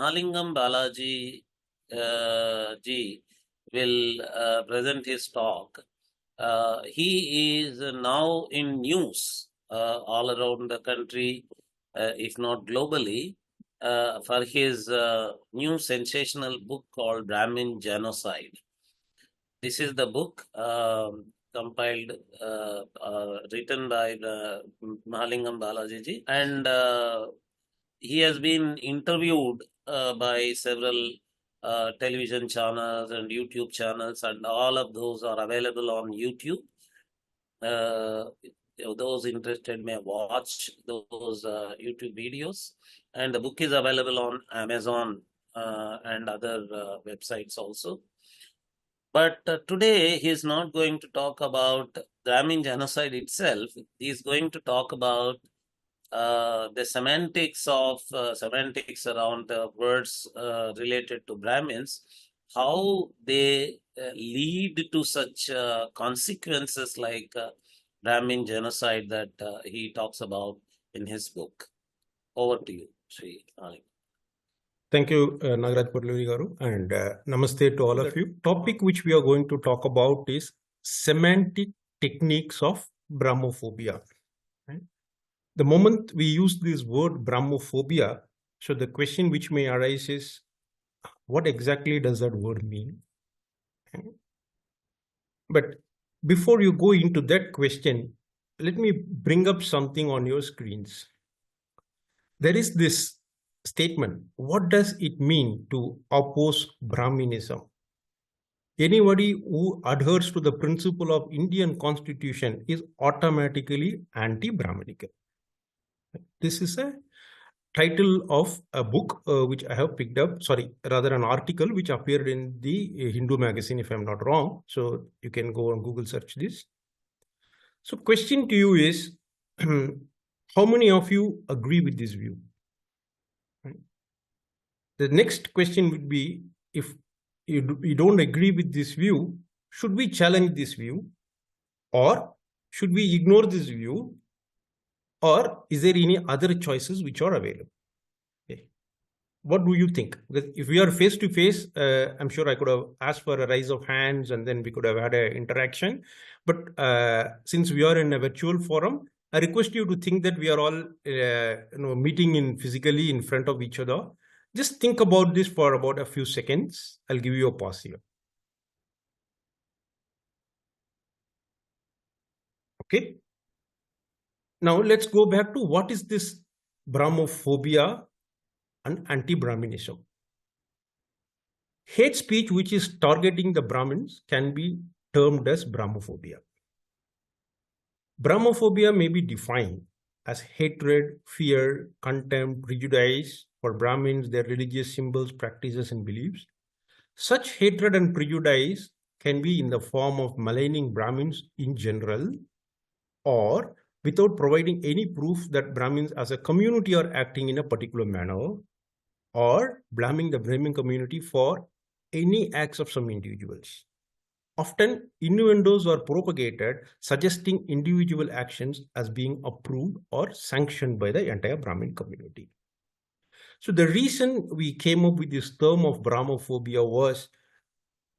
Mahalingam Balaji ji will present his talk. He is now in news all around the country, if not globally, for his new sensational book called Brahmin Genocide. This is the book compiled, written by the Mahalingam Balaji ji, and he has been interviewed by several television channels and YouTube channels, and all of those are available on YouTube. Those interested may watch those YouTube videos, and the book is available on Amazon and other websites also. But today he is not going to talk about Brahmin genocide itself. He is going to talk about the semantics around the words related to Brahmins, how they lead to such consequences like Brahmin genocide that he talks about in his book. Over to you, Sri Mahalingam. Thank you, Nagaraj Padluri Garu, and namaste to all of you. Topic which we are going to talk about is semantic techniques of Brahmophobia. Right? The moment we use this word Brahmophobia, so the question which may arise is, what exactly does that word mean? Okay. But before you go into that question, let me bring up something on your screens. There is this statement. What does it mean to oppose Brahminism? Anybody who adheres to the principle of Indian Constitution is automatically anti-Brahminical. This is a title of a book which I have picked up, an article which appeared in the Hindu magazine, if I'm not wrong. So you can go on Google search this. So question to you is, how many of you agree with this view? The next question would be, if you don't agree with this view, should we challenge this view? Or should we ignore this view? Or is there any other choices which are available? Okay. What do you think? Because if we are face to face, I'm sure I could have asked for a raise of hands and then we could have had an interaction. But since we are in a virtual forum, I request you to think that we are all meeting physically in front of each other. Just think about this for about a few seconds. I'll give you a pause here. Okay. Now let's go back to what is this Brahmophobia and anti-Brahminism. Hate speech which is targeting the Brahmins can be termed as Brahmophobia. Brahmophobia may be defined as hatred, fear, contempt, prejudice for Brahmins, their religious symbols, practices, and beliefs. Such hatred and prejudice can be in the form of maligning Brahmins in general, or without providing any proof that Brahmins as a community are acting in a particular manner, or blaming the Brahmin community for any acts of some individuals. Often, innuendos are propagated suggesting individual actions as being approved or sanctioned by the entire Brahmin community. So the reason we came up with this term of Brahmophobia was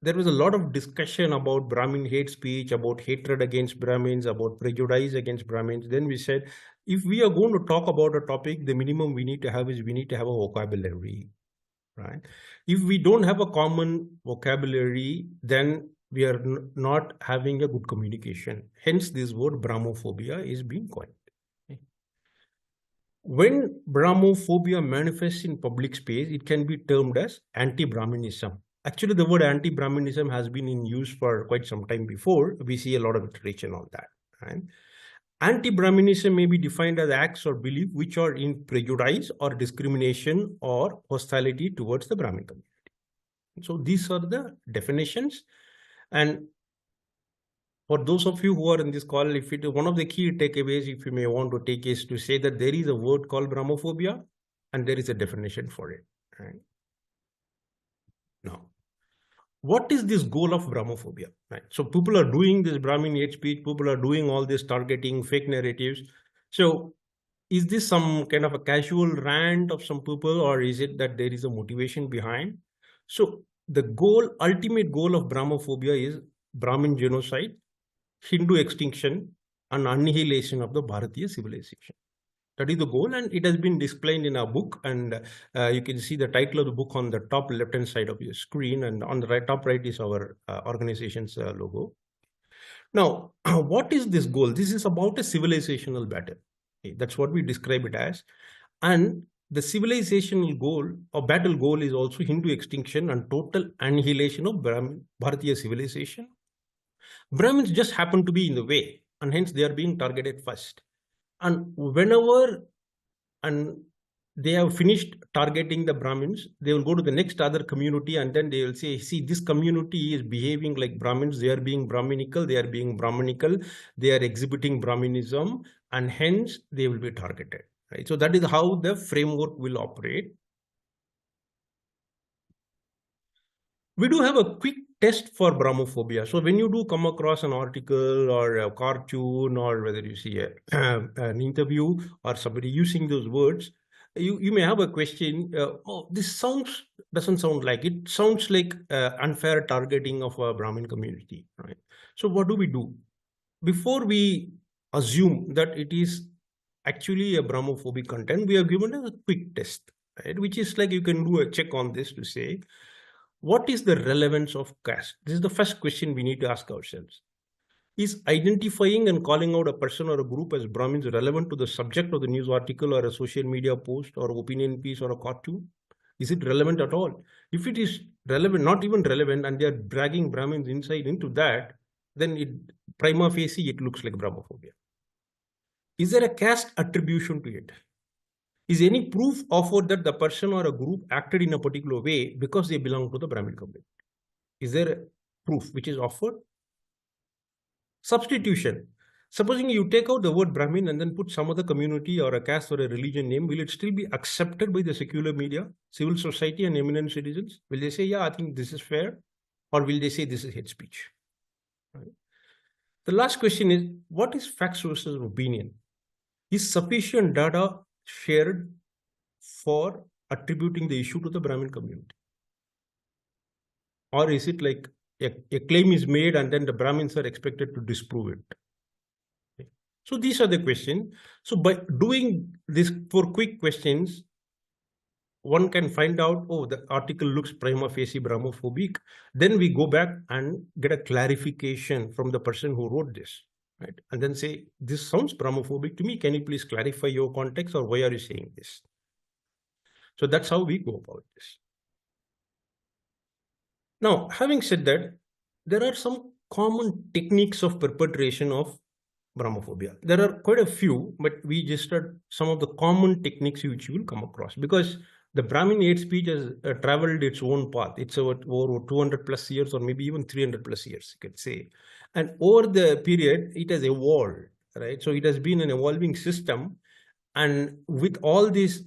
there was a lot of discussion about Brahmin hate speech, about hatred against Brahmins, about prejudice against Brahmins. Then we said, if we are going to talk about a topic, the minimum we need to have is we need to have a vocabulary, right? If we don't have a common vocabulary, then we are not having a good communication. Hence, this word Brahmophobia is being coined. When Brahmophobia manifests in public space, it can be termed as anti-Brahminism. Actually, the word anti-Brahminism has been in use for quite some time before. We see a lot of iteration on that. Right? Anti-Brahminism may be defined as acts or beliefs which are in prejudice or discrimination or hostility towards the Brahmin community. So these are the definitions. And for those of you who are in this call, if it is one of the key takeaways, if you may want to take, is to say that there is a word called Brahmophobia and there is a definition for it. Right? Now, what is this goal of Brahmophobia? Right? So people are doing this Brahmin hate speech, people are doing all this targeting, fake narratives. So is this some kind of a casual rant of some people, or is it that there is a motivation behind? So the ultimate goal of Brahmophobia is Brahmin genocide, Hindu extinction, and annihilation of the Bharatiya civilization. That is the goal, and it has been explained in our book. And you can see the title of the book on the top left-hand side of your screen, and on the top right is our organization's logo. Now, what is this goal? This is about a civilizational battle. Okay, that's what we describe it as. And the civilizational goal or battle goal is also Hindu extinction and total annihilation of Bharatiya civilization. Brahmins just happen to be in the way, and hence they are being targeted first. And whenever and they have finished targeting the Brahmins, they will go to the next other community, and then they will say, see, this community is behaving like Brahmins, they are being Brahminical, they are exhibiting Brahminism, and hence they will be targeted. Right? So that is how the framework will operate. We do have a quick test for Brahmophobia. So when you do come across an article or a cartoon, or whether you see an interview or somebody using those words, you may have a question. Oh, this doesn't sound like it. Sounds like unfair targeting of a Brahmin community, right? So what do? Before we assume that it is actually a Brahmophobic content, we are given a quick test, right? Which is like you can do a check on this to say, what is the relevance of caste? This is the first question we need to ask ourselves. Is identifying and calling out a person or a group as Brahmins relevant to the subject of the news article or a social media post or opinion piece or a cartoon? Is it relevant at all? If it is relevant, not even relevant, and they are dragging Brahmins inside into that, then it prima facie it looks like Brahmophobia. Is there a caste attribution to it? Is any proof offered that the person or a group acted in a particular way because they belong to the Brahmin community? Is there a proof which is offered? Substitution. Supposing you take out the word Brahmin and then put some other community or a caste or a religion name, will it still be accepted by the secular media, civil society, and eminent citizens? Will they say, yeah, I think this is fair? Or will they say this is hate speech? Right. The last question is, what is facts versus opinion? Is sufficient data shared for attributing the issue to the Brahmin community? Or is it like a claim is made and then the Brahmins are expected to disprove it? Okay. So these are the questions. So by doing this for quick questions, one can find out, oh, the article looks prima facie Brahmophobic. Then we go back and get a clarification from the person who wrote this. Right? And then say, this sounds Brahmophobic to me. Can you please clarify your context, or why are you saying this? So that's how we go about this. Now, having said that, there are some common techniques of perpetration of Brahmophobia. There are quite a few, but we just had some of the common techniques which you will come across, because the Brahmin hate speech has traveled its own path. It's over 200 plus years, or maybe even 300 plus years, you could say. And over the period, it has evolved, right? So it has been an evolving system. And with all this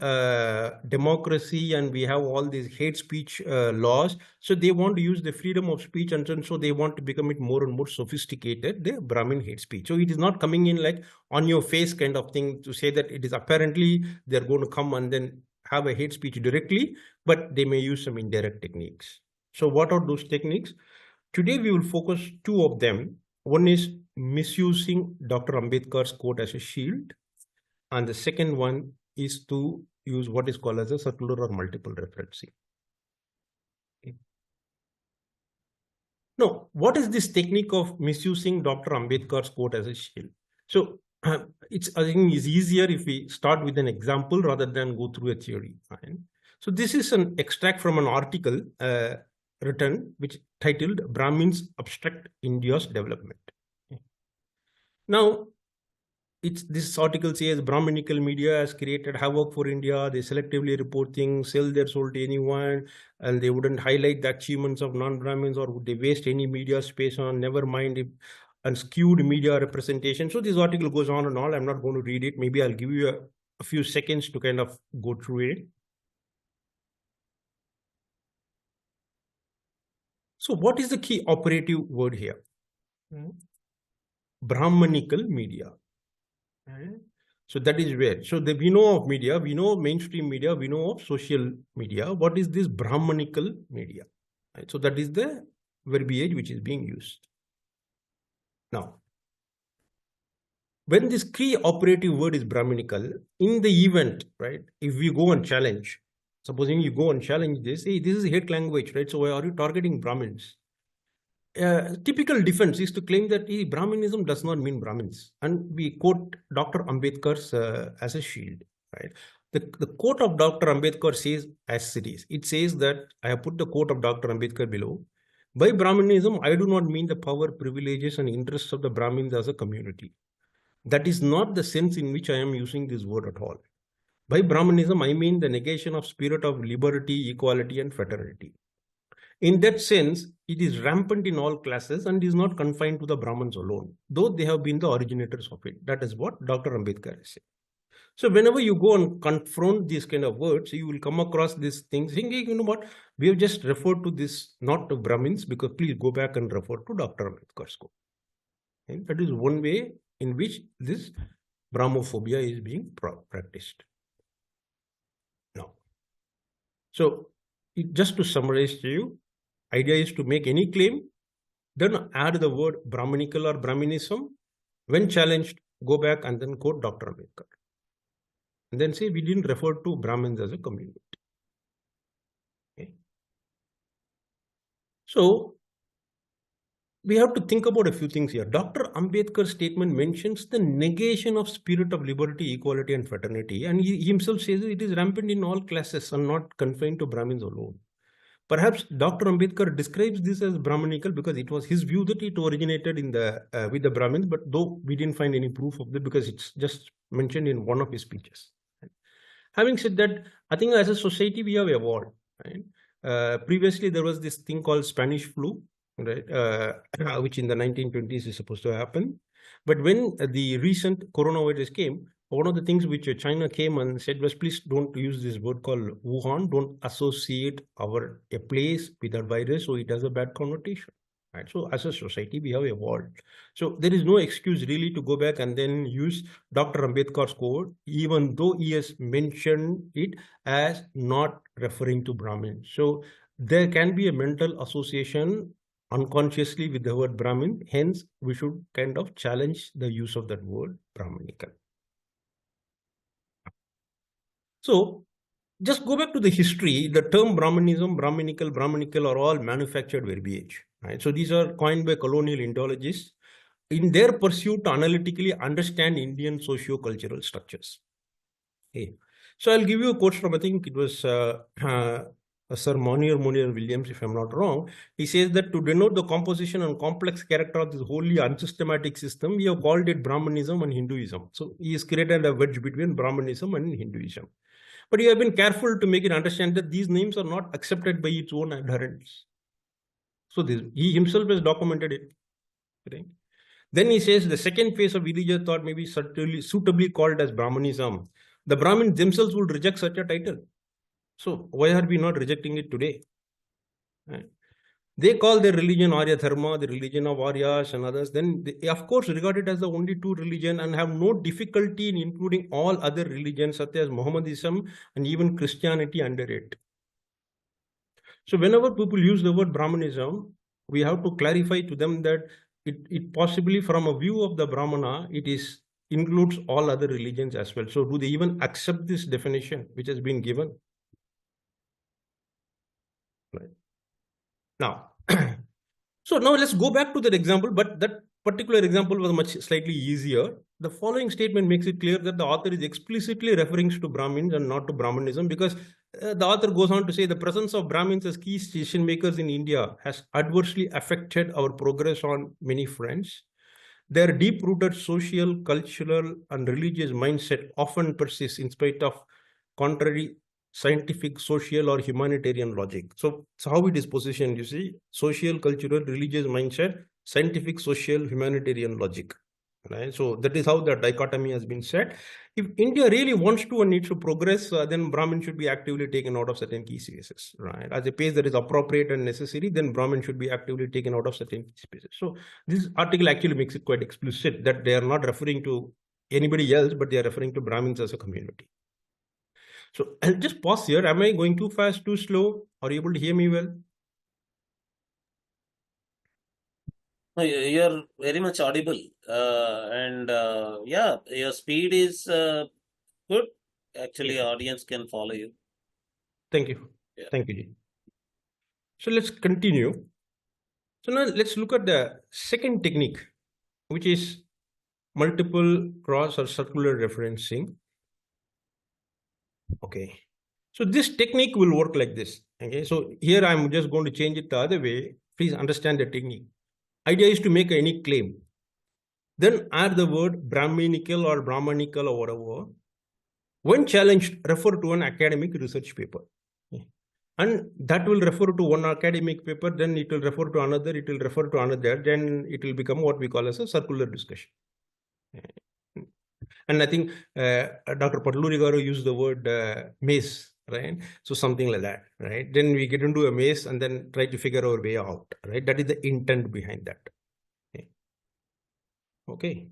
democracy, and we have all these hate speech laws, so they want to use the freedom of speech, and so they want to become it more and more sophisticated, the Brahmin hate speech. So it is not coming in like on your face kind of thing to say that it is apparently they're going to come and then have a hate speech directly, but they may use some indirect techniques. So what are those techniques? Today we will focus two of them. One is misusing Dr. Ambedkar's quote as a shield, and the second one is to use what is called as a circular or multiple referencing. Okay. Now, what is this technique of misusing Dr. Ambedkar's quote as a shield? So I think it's easier if we start with an example rather than go through a theory. Fine. So this is an extract from an article written, which titled Brahmins Obstruct India's Development. Okay. Now, this article says Brahminical media has created havoc for India. They selectively report things, sell their soul to anyone, and they wouldn't highlight the achievements of non-Brahmins, or would they waste any media space on, never mind if, and skewed media representation. So this article goes on and all. I'm not going to read it. Maybe I'll give you a few seconds to kind of go through it. So what is the key operative word here? Brahminical media. So that is where. So we know of media, we know of mainstream media, we know of social media. What is this Brahmanical media? Right? So that is the verbiage which is being used. Now, when this key operative word is Brahminical, in the event, right, if we go and challenge, supposing you go and challenge this, hey, this is hate language, right? So why are you targeting Brahmins? Typical defense is to claim that Brahminism does not mean Brahmins. And we quote Dr. Ambedkar's as a shield, right? The quote of Dr. Ambedkar says as it is. It says that, I have put the quote of Dr. Ambedkar below. By Brahminism, I do not mean the power, privileges, and interests of the Brahmins as a community. That is not the sense in which I am using this word at all. By Brahmanism, I mean the negation of spirit of liberty, equality, and fraternity. In that sense, it is rampant in all classes and is not confined to the Brahmins alone, though they have been the originators of it. That is what Dr. Ambedkar is saying. So whenever you go and confront these kind of words, you will come across these things, thinking, you know what, we have just referred to this not to Brahmins, because please go back and refer to Dr. Ambedkar's quote. And that is one way in which this Brahmophobia is being practiced. Now, so just to summarize to you, idea is to make any claim, then add the word Brahminical or Brahminism. When challenged, go back and then quote Dr. Ambedkar. And then say we didn't refer to Brahmins as a community. Okay. So we have to think about a few things here. Dr. Ambedkar's statement mentions the negation of spirit of liberty, equality, and fraternity. And he himself says it is rampant in all classes and not confined to Brahmins alone. Perhaps Dr. Ambedkar describes this as Brahmanical because it was his view that it originated in the with the Brahmins, but though we didn't find any proof of that because it's just mentioned in one of his speeches. Having said that, I think as a society we have evolved. Right? Previously, there was this thing called Spanish flu, right, which in the 1920s is supposed to happen. But when the recent coronavirus came, one of the things which China came and said was, please don't use this word called Wuhan. Don't associate a place with that virus, so it has a bad connotation. Right? So as a society, we have evolved. So there is no excuse really to go back and then use Dr. Ambedkar's quote, even though he has mentioned it as not referring to Brahmin. So there can be a mental association unconsciously with the word Brahmin. Hence, we should kind of challenge the use of that word Brahminical. So just go back to the history. The term Brahmanism, Brahminical are all manufactured verbiage. Right? So these are coined by colonial Indologists in their pursuit to analytically understand Indian socio-cultural structures. Okay. So I'll give you a quote from, I think it was Sir Monier Williams, if I'm not wrong. He says that to denote the composition and complex character of this wholly unsystematic system, we have called it Brahmanism and Hinduism. So he has created a wedge between Brahmanism and Hinduism. But you have been careful to make it understand that these names are not accepted by its own adherents. So he himself has documented it. Right? Then he says the second phase of religious thought may be suitably called as Brahmanism. The Brahmins themselves would reject such a title. So why are we not rejecting it today? Right? They call their religion Arya Dharma, the religion of Aryas and others. Then they, of course, regard it as the only true religion and have no difficulty in including all other religions such as Mohammedanism and even Christianity under it. So whenever people use the word Brahmanism, we have to clarify to them that it possibly from a view of the Brahmana, includes all other religions as well. So do they even accept this definition which has been given? Right. Now, so now let's go back to that example, but that particular example was much slightly easier. The following statement makes it clear that the author is explicitly referring to Brahmins and not to Brahmanism, because the author goes on to say the presence of Brahmins as key decision makers in India has adversely affected our progress on many fronts. Their deep-rooted social, cultural, and religious mindset often persists in spite of contrary scientific, social, or humanitarian logic. So how it is positioned, you see, social, cultural, religious mindset, scientific, social, humanitarian logic. Right? So that is how the dichotomy has been set. If India really wants to and needs to progress, then Brahmin should be actively taken out of certain key spaces. Right? At a pace that is appropriate and necessary, then Brahmin should be actively taken out of certain key spaces. So this article actually makes it quite explicit that they are not referring to anybody else, but they are referring to Brahmins as a community. So I'll just pause here. Am I going too fast, too slow? Are you able to hear me well? No, you're very much audible. And yeah, your speed is good. Actually, Yeah. audience can follow you. Thank you. Yeah. Thank you, Ji. So let's continue. So now let's look at the second technique, which is multiple cross or circular referencing. Okay. So this technique will work like this. Okay. So here I'm just going to change it the other way. Please understand the technique. Idea is to make any claim. Then add the word Brahminical or Brahmanical or whatever. When challenged, refer to an academic research paper. Okay. And that will refer to one academic paper, then it will refer to another, it will refer to another, then it will become what we call as a circular discussion. And I think Dr. Padluri Garu used the word maze, right? So something like that, right? Then we get into a maze and then try to figure our way out, right? That is the intent behind that. Okay.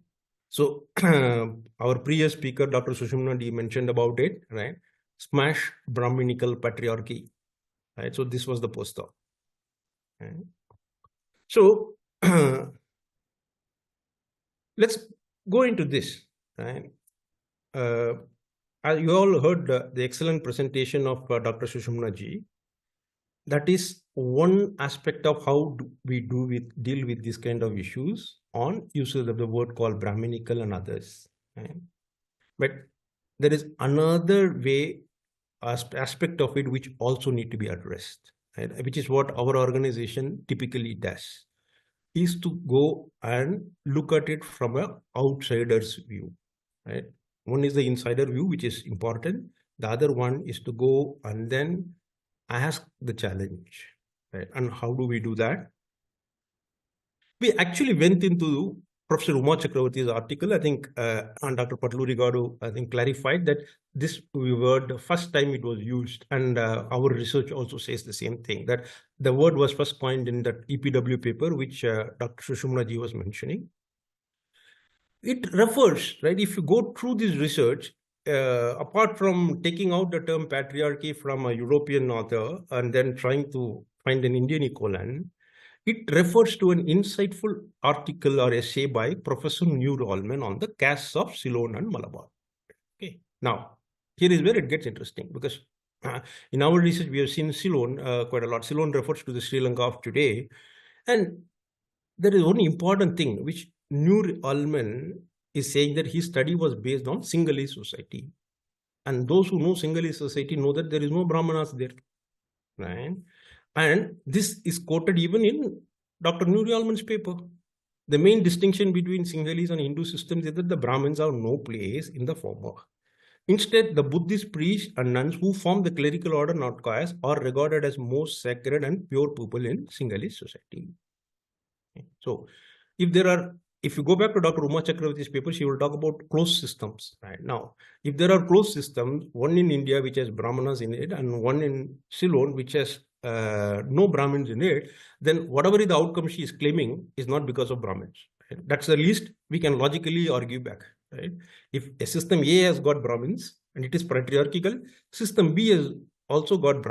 So our previous speaker, Dr. Sushumna D, mentioned about it, right? Smash Brahminical patriarchy, right? So this was the poster. Right? So let's go into this, right? You all heard the excellent presentation of Dr. Sushumna Ji. That is one aspect of how we deal with this kind of issues on usage of the word called Brahminical and others. Right? But there is another way aspect of it which also need to be addressed, right? Which is what our organization typically does, is to go and look at it from an outsider's view, right? One is the insider view, which is important. The other one is to go and then ask the challenge, right? And how do we do that? We actually went into Professor Uma Chakravarti's article. I think and Dr. Patluri Garu, I think, clarified that this word, the first time it was used, and our research also says the same thing, that the word was first coined in that EPW paper, which Dr. Sushumna Ji was mentioning. It refers, right, if you go through this research, apart from taking out the term patriarchy from a European author and then trying to find an Indian equivalent, it refers to an insightful article or essay by Professor New Allman on the castes of Ceylon and Malabar. Okay. Now, here is where it gets interesting, because in our research, we have seen Ceylon quite a lot. Ceylon refers to the Sri Lanka of today. And there is one important thing which Nur Allman is saying, that his study was based on Sinhalese society. And those who know Sinhalese society know that there is no Brahmanas there. Right? And this is quoted even in Dr. Nur Allman's paper. The main distinction between Sinhalese and Hindu systems is that the Brahmins have no place in the former. Instead, the Buddhist priests and nuns who form the clerical order, not caste, are regarded as most sacred and pure people in Sinhalese society. So, if you go back to Dr. Uma Chakravarti's paper, she will talk about closed systems. Right now, if there are closed systems, one in India which has Brahmanas in it, and one in Ceylon which has no Brahmins in it, then whatever is the outcome she is claiming is not because of Brahmins. Right? That's the least we can logically argue back. Right? If a system A has got Brahmins and it is patriarchal, system B has also got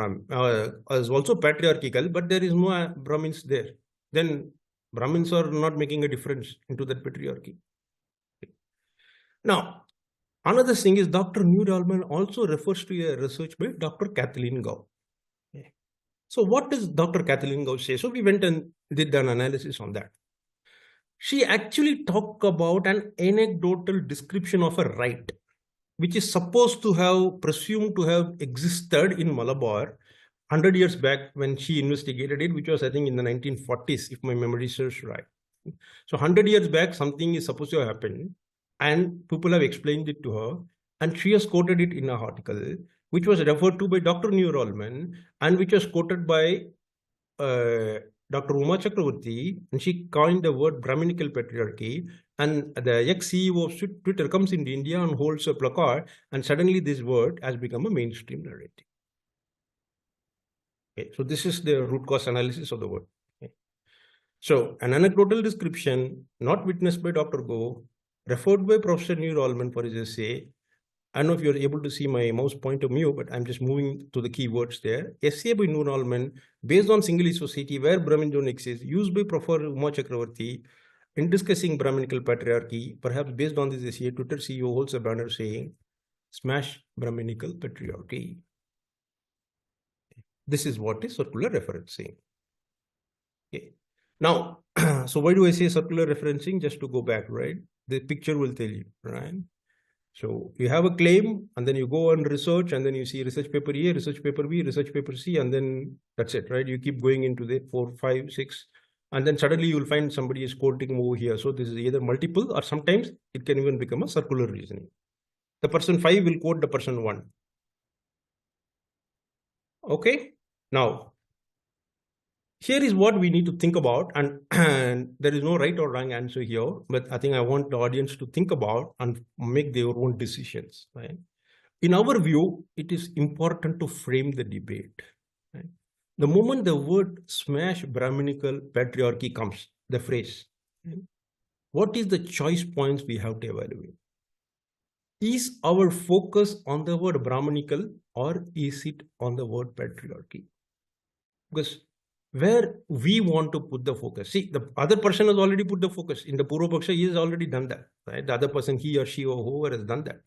is also patriarchal, but there is no Brahmins there. Then Brahmins are not making a difference into that patriarchy. Now, another thing is Dr. New Allman also refers to a research by Dr. Kathleen Gao. So what does Dr. Kathleen Gao say? So we went and did an analysis on that. She actually talked about an anecdotal description of a rite, which is supposed to have, presumed to have existed in Malabar 100 years back when she investigated it, which was, I think, in the 1940s, if my memory serves right. So 100 years back, something is supposed to have happened, and people have explained it to her, and she has quoted it in an article, which was referred to by Dr. New Allman, and which was quoted by Dr. Uma Chakravarti, and she coined the word Brahminical patriarchy, and the ex-CEO of Twitter comes into India and holds a placard, and suddenly this word has become a mainstream narrative. Okay, so this is the root cause analysis of the word. Okay. So an anecdotal description, not witnessed by Dr. Go, referred by Professor Neil Allman for his essay. I don't know if you're able to see my mouse pointer view, but I'm just moving to the keywords there. Essay by Noor Allman, based on single society where Brahmin don't exist, used by Professor Uma Chakravarti in discussing Brahminical patriarchy. Perhaps based on this essay, Twitter CEO holds a banner saying, "Smash Brahminical patriarchy." This is what is circular referencing. Okay. Now, so why do I say circular referencing? Just to go back, right? The picture will tell you, right? So you have a claim, and then you go and research, and then you see research paper A, research paper B, research paper C, and then that's it, right? You keep going into the 4, 5, 6, and then suddenly you will find somebody is quoting over here. So this is either multiple, or sometimes it can even become a circular reasoning. The person 5 will quote the person 1. Okay. Now, here is what we need to think about, and there is no right or wrong answer here, but I think I want the audience to think about and make their own decisions, right? In our view, it is important to frame the debate, right? The moment the word smash Brahminical patriarchy comes, the phrase, right? What is the choice points we have to evaluate? Is our focus on the word Brahminical, or is it on the word patriarchy? Because where we want to put the focus. See, the other person has already put the focus. In the Purva Paksha, he has already done that, right? The other person, he or she or whoever has done that.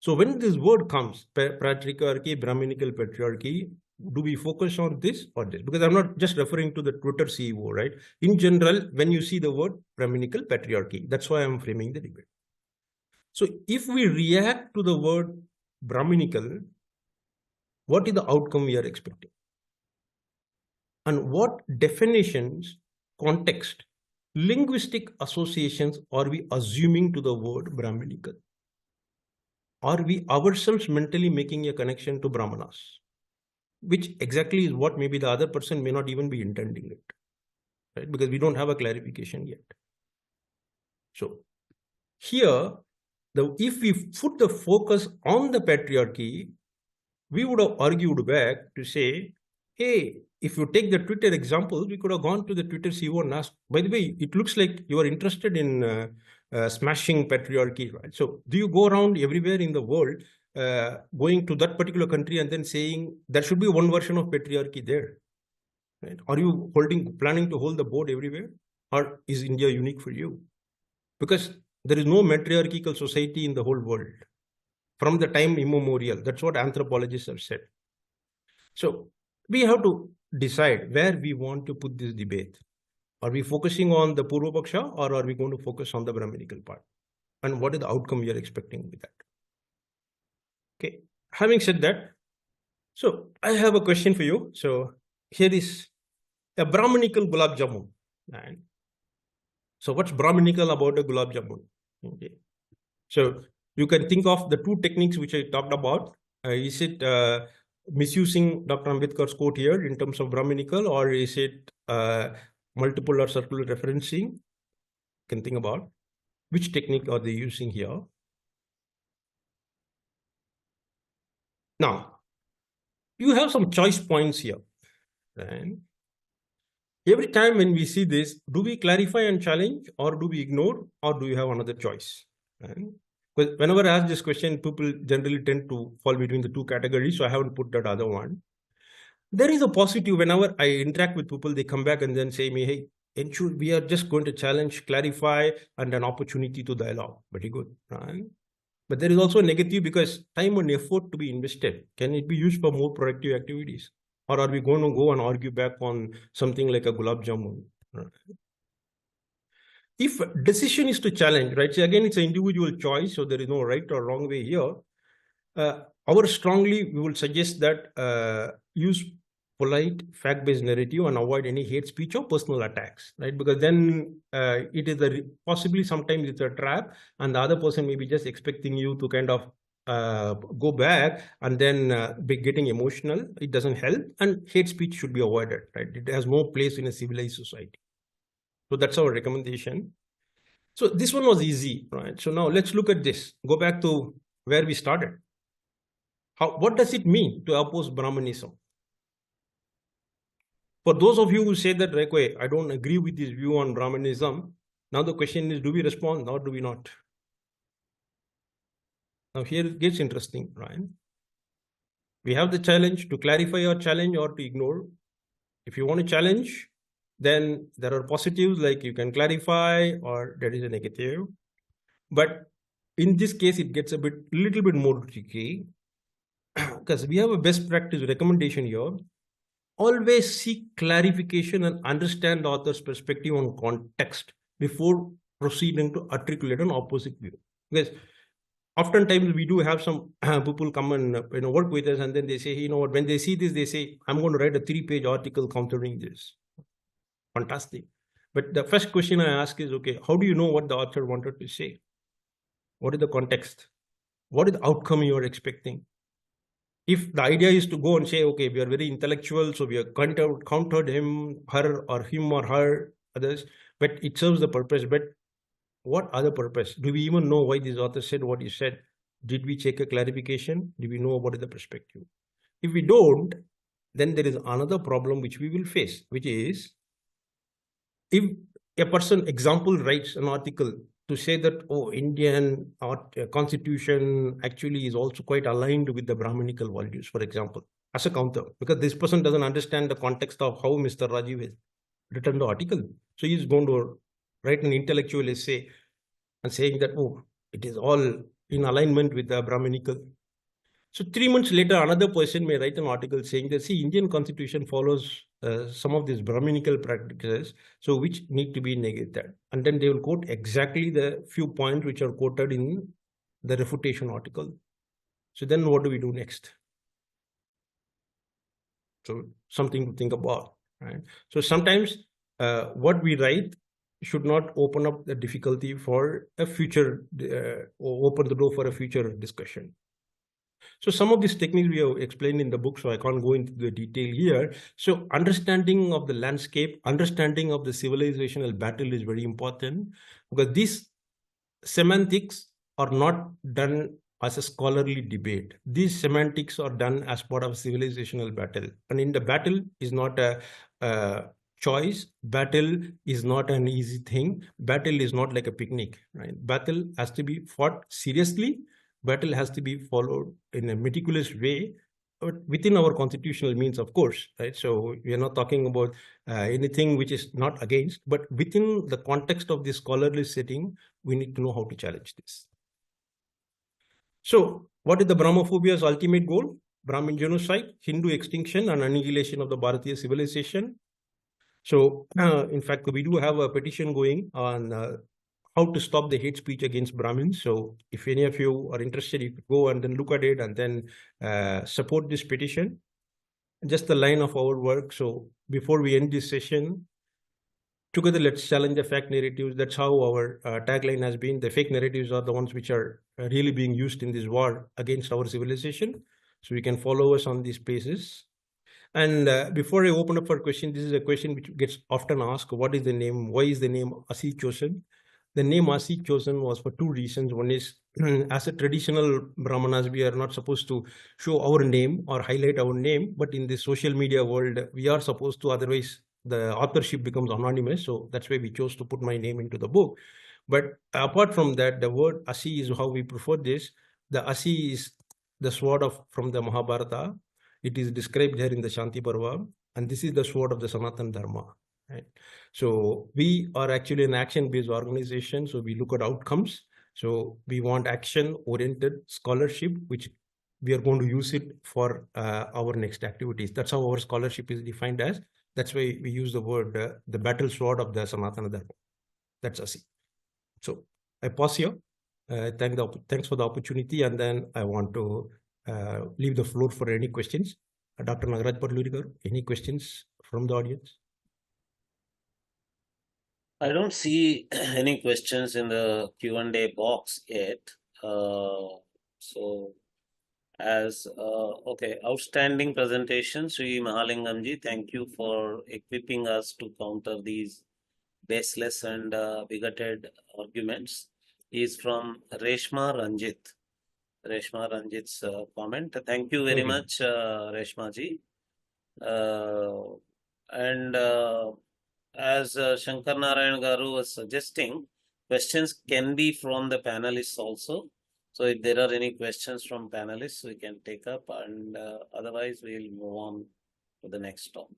So when this word comes, patriarchy, Brahminical patriarchy, do we focus on this or this? Because I'm not just referring to the Twitter CEO, right? In general, when you see the word Brahminical patriarchy, that's why I'm framing the debate. So if we react to the word Brahminical, what is the outcome we are expecting? And what definitions, context, linguistic associations are we assuming to the word Brahminical? Are we ourselves mentally making a connection to Brahmanas? Which exactly is what maybe the other person may not even be intending it, right? Because we don't have a clarification yet. So here, if we put the focus on the patriarchy, we would have argued back to say, hey, if you take the Twitter example, we could have gone to the Twitter CEO and asked, by the way, it looks like you are interested in smashing patriarchy, right? So do you go around everywhere in the world, going to that particular country and then saying there should be one version of patriarchy there? Right? Are you planning to hold the board everywhere? Or is India unique for you? Because there is no matriarchal society in the whole world from the time immemorial. That's what anthropologists have said. So we have to decide where we want to put this debate. Are we focusing on the Purva Paksha, or are we going to focus on the Brahminical part? And what is the outcome we are expecting with that? Okay. Having said that, so I have a question for you. So here is a Brahminical gulab jamun. Right? So what's Brahminical about a gulab jamun? Okay. So you can think of the two techniques which I talked about. Is it misusing Dr. Ambedkar's quote here in terms of Brahminical, or is it multiple or circular referencing? You can think about which technique are they using here. Now, you have some choice points here. Right? Every time when we see this, do we clarify and challenge, or do we ignore, or do you have another choice? Right? Because whenever I ask this question, people generally tend to fall between the two categories, so I haven't put that other one. There is a positive. Whenever I interact with people, they come back and then say me, hey, ensure we are just going to challenge, clarify, and an opportunity to dialogue. Very good. Right? But there is also a negative, because time and effort to be invested. Can it be used for more productive activities? Or are we going to go and argue back on something like a gulab jamun? Right? If decision is to challenge, right? So again, it's an individual choice, so there is no right or wrong way here. Our strongly, we will suggest that use polite, fact-based narrative and avoid any hate speech or personal attacks, right? Because then it is possibly sometimes it's a trap, and the other person may be just expecting you to kind of go back and then be getting emotional. It doesn't help, and hate speech should be avoided, right? It has no place in a civilized society. So that's our recommendation. So this one was easy, right? So now let's look at this. Go back to where we started. What does it mean to oppose Brahmanism? For those of you who say that, like, I don't agree with this view on Brahmanism, now the question is, do we respond or do we not? Now here it gets interesting, Ryan. We have the challenge to clarify or challenge or to ignore. If you want to challenge, then there are positives like you can clarify or there is a negative. But in this case, it gets a little bit more tricky because we have a best practice recommendation here. Always seek clarification and understand the author's perspective on context before proceeding to articulate an opposite view. Because oftentimes we do have some people come and work with us, and then they say, you know what, when they see this, they say, I'm going to write a 3-page article countering this. Fantastic. But the first question I ask is, okay, how do you know what the author wanted to say? What is the context? What is the outcome you are expecting? If the idea is to go and say, okay, we are very intellectual, so we have countered him, her, or him or her, others, but it serves the purpose. But what other purpose? Do we even know why this author said what he said? Did we check a clarification? Do we know what is the perspective? If we don't, then there is another problem which we will face, which is if a person, example, writes an article to say that, oh, Indian constitution actually is also quite aligned with the Brahminical values, for example, as a counter, because this person doesn't understand the context of how Mr. Rajiv has written the article. So he's going to write an intellectual essay and saying that, oh, it is all in alignment with the Brahminical. So 3 months later, another person may write an article saying that, see, Indian constitution follows some of these Brahminical practices, so which need to be negated. And then they will quote exactly the few points which are quoted in the refutation article. So then what do we do next? So something to think about, right? So sometimes what we write should not open up the difficulty for a future, or open the door for a future discussion. So some of these techniques we have explained in the book, so I can't go into the detail here. So understanding of the landscape, understanding of the civilizational battle is very important, because these semantics are not done as a scholarly debate. These semantics are done as part of civilizational battle. And in the battle is not a choice. Battle is not an easy thing. Battle is not like a picnic, right? Battle has to be fought seriously. Battle has to be followed in a meticulous way, but within our constitutional means, of course, right? So we are not talking about anything which is not against, but within the context of this scholarly setting, we need to know how to challenge this. So what is the Brahmophobia's ultimate goal? Brahmin genocide, Hindu extinction, and annihilation of the Bharatiya civilization. So in fact, we do have a petition going on how to stop the hate speech against Brahmins. So if any of you are interested, you could go and then look at it and then support this petition. Just the line of our work. So before we end this session, together let's challenge the fact narratives. That's how our tagline has been. The fake narratives are the ones which are really being used in this war against our civilization. So we can follow us on these places. And before I open up for question, this is a question which gets often asked: what is the name? Why is the name Asi chosen? The name Asi chosen was for two reasons. One is, as a traditional Brahmanas, we are not supposed to show our name or highlight our name, but in the social media world, we are supposed to, otherwise the authorship becomes anonymous. So that's why we chose to put my name into the book. But apart from that, the word Asi is how we prefer this. The Asi is the sword from the Mahabharata. It is described here in the Shanti Parva, and this is the sword of the Sanatana Dharma. Right? So we are actually an action-based organization. So we look at outcomes. So we want action-oriented scholarship, which we are going to use it for our next activities. That's how our scholarship is defined as. That's why we use the word the battle sword of the Sanatana Dharma. That's Asi. So I pause here. Thanks for the opportunity, and then I want to leave the floor for any questions. Dr. Nagaraj Parlurikar, any questions from the audience? I don't see any questions in the Q&A box yet. So, okay, outstanding presentation, Sri Mahalingamji. Thank you for equipping us to counter these baseless and bigoted arguments. Is from Reshma Ranjit. Reshma Ranjit's comment. Thank you very much, Reshma ji. And as Shankar Narayan Garu was suggesting, questions can be from the panelists also. So if there are any questions from panelists, we can take up, and otherwise we'll move on to the next topic.